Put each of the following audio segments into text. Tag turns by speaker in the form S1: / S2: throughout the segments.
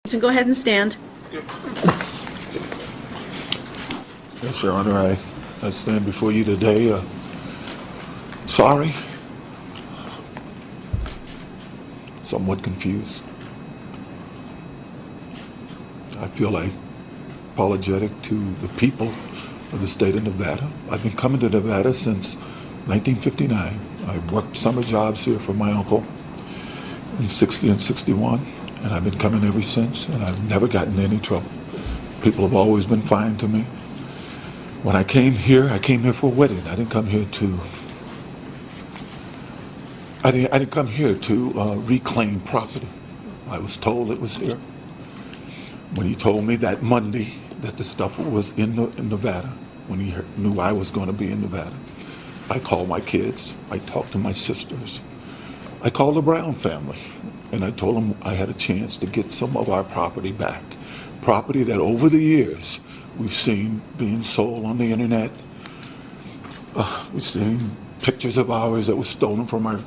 S1: So go ahead and stand.
S2: Yes, Your Honor, I stand before you today sorry, somewhat confused. I feel apologetic to the people of the state of Nevada. I've been coming to Nevada since 1959. I worked summer jobs here for my uncle in 60 and 61, and I've been coming ever since, and I've never gotten in any trouble. People have always been fine to me. When I came here for a wedding. I didn't come here to reclaim property. I was told it was here. When he told me that Monday that the stuff was in Nevada, when he knew I was going to be in Nevada, I called my kids. I talked to my sisters. I called the Brown family, and I told them I had a chance to get some of our property back. Property that over the years we've seen being sold on the internet. We've seen pictures of ours that were stolen from our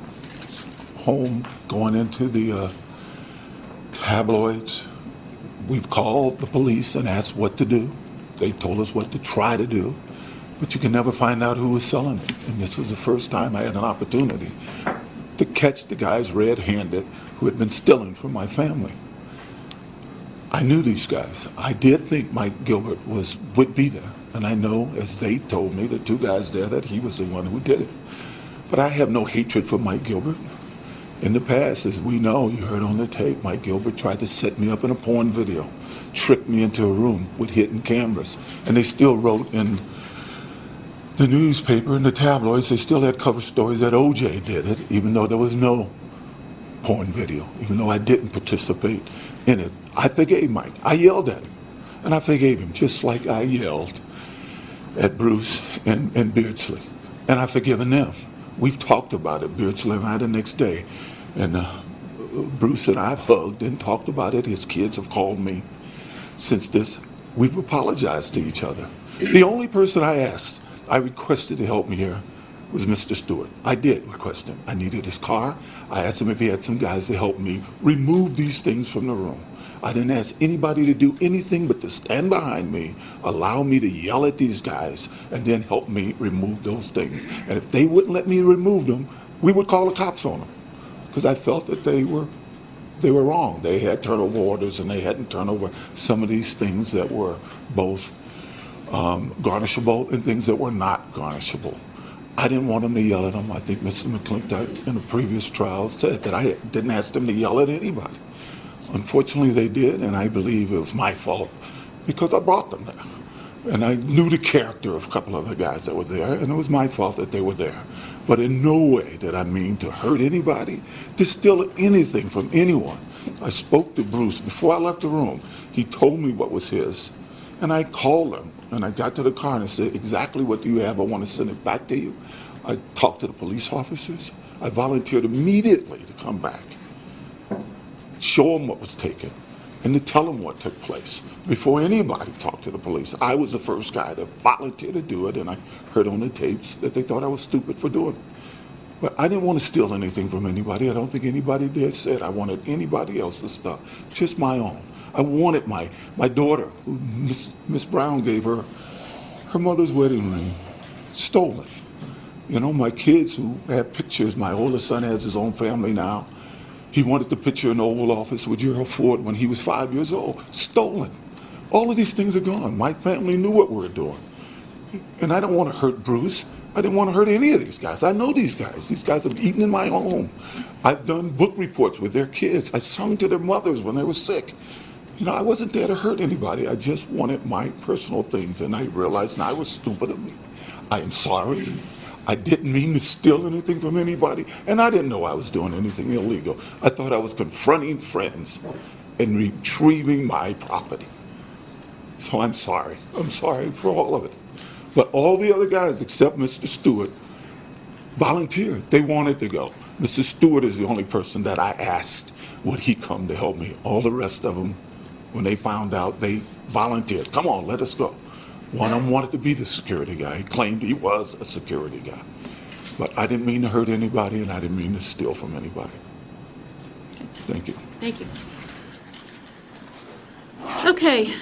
S2: home going into the tabloids. We've called the police and asked what to do. They've told us what to try to do, but you can never find out who was selling it. And this was the first time I had an opportunity to catch the guys red-handed who had been stealing from my family. I knew these guys. I did think Mike Gilbert would be there. And I know, as they told me, the two guys there, that he was the one who did it. But I have no hatred for Mike Gilbert. In the past, as we know, you heard on the tape, Mike Gilbert tried to set me up in a porn video, tricked me into a room with hidden cameras. And they still wrote in the newspaper and the tabloids, they still had cover stories that OJ did it, even though there was no porn video, even though I didn't participate in it. I forgave Mike. I yelled at him, and I forgave him, just like I yelled at Bruce and Beardsley. And I've forgiven them. We've talked about it, Beardsley and I, the next day. And Bruce and I have hugged and talked about it. His kids have called me since this. We've apologized to each other. The only person I requested to help me here was Mr. Stewart. I did request him. I needed his car. I asked him if he had some guys to help me remove these things from the room. I didn't ask anybody to do anything but to stand behind me, allow me to yell at these guys, and then help me remove those things. And if they wouldn't let me remove them, we would call the cops on them, because I felt that they were wrong. They had turnover orders, and they hadn't turned over some of these things that were both garnishable and things that were not garnishable. I didn't want them to yell at them. I think Mr. McClintock in a previous trial said that I didn't ask them to yell at anybody. Unfortunately, they did, and I believe it was my fault because I brought them there. And I knew the character of a couple of the guys that were there, and it was my fault that they were there. But in no way did I mean to hurt anybody, to steal anything from anyone. I spoke to Bruce before I left the room. He told me what was his, and I called him, and I got to the car and I said, exactly what do you have? I want to send it back to you. I talked to the police officers. I volunteered immediately to come back, show them what was taken, and to tell them what took place before anybody talked to the police. I was the first guy to volunteer to do it, and I heard on the tapes that they thought I was stupid for doing it. But I didn't want to steal anything from anybody. I don't think anybody there said I wanted anybody else's stuff, just my own. I wanted my daughter, who Miss Brown gave her mother's wedding ring, stolen. You know, my kids who had pictures, my oldest son has his own family now. He wanted the picture in the Oval Office with Gerald Ford when he was 5 years old. Stolen. All of these things are gone. My family knew what we were doing. And I don't want to hurt Bruce. I didn't want to hurt any of these guys. I know these guys. These guys have eaten in my home. I've done book reports with their kids. I sung to their mothers when they were sick. You know, I wasn't there to hurt anybody. I just wanted my personal things, and I realized now I was stupid of me. I am sorry. I didn't mean to steal anything from anybody, and I didn't know I was doing anything illegal. I thought I was confronting friends and retrieving my property. So I'm sorry. I'm sorry for all of it. But all the other guys, except Mr. Stewart, volunteered. They wanted to go. Mr. Stewart is the only person that I asked, would he come to help me? All the rest of them, when they found out, they volunteered. Come on, let us go. One of them wanted to be the security guy. He claimed he was a security guy. But I didn't mean to hurt anybody, and I didn't mean to steal from anybody. Thank you.
S1: Thank you. Okay,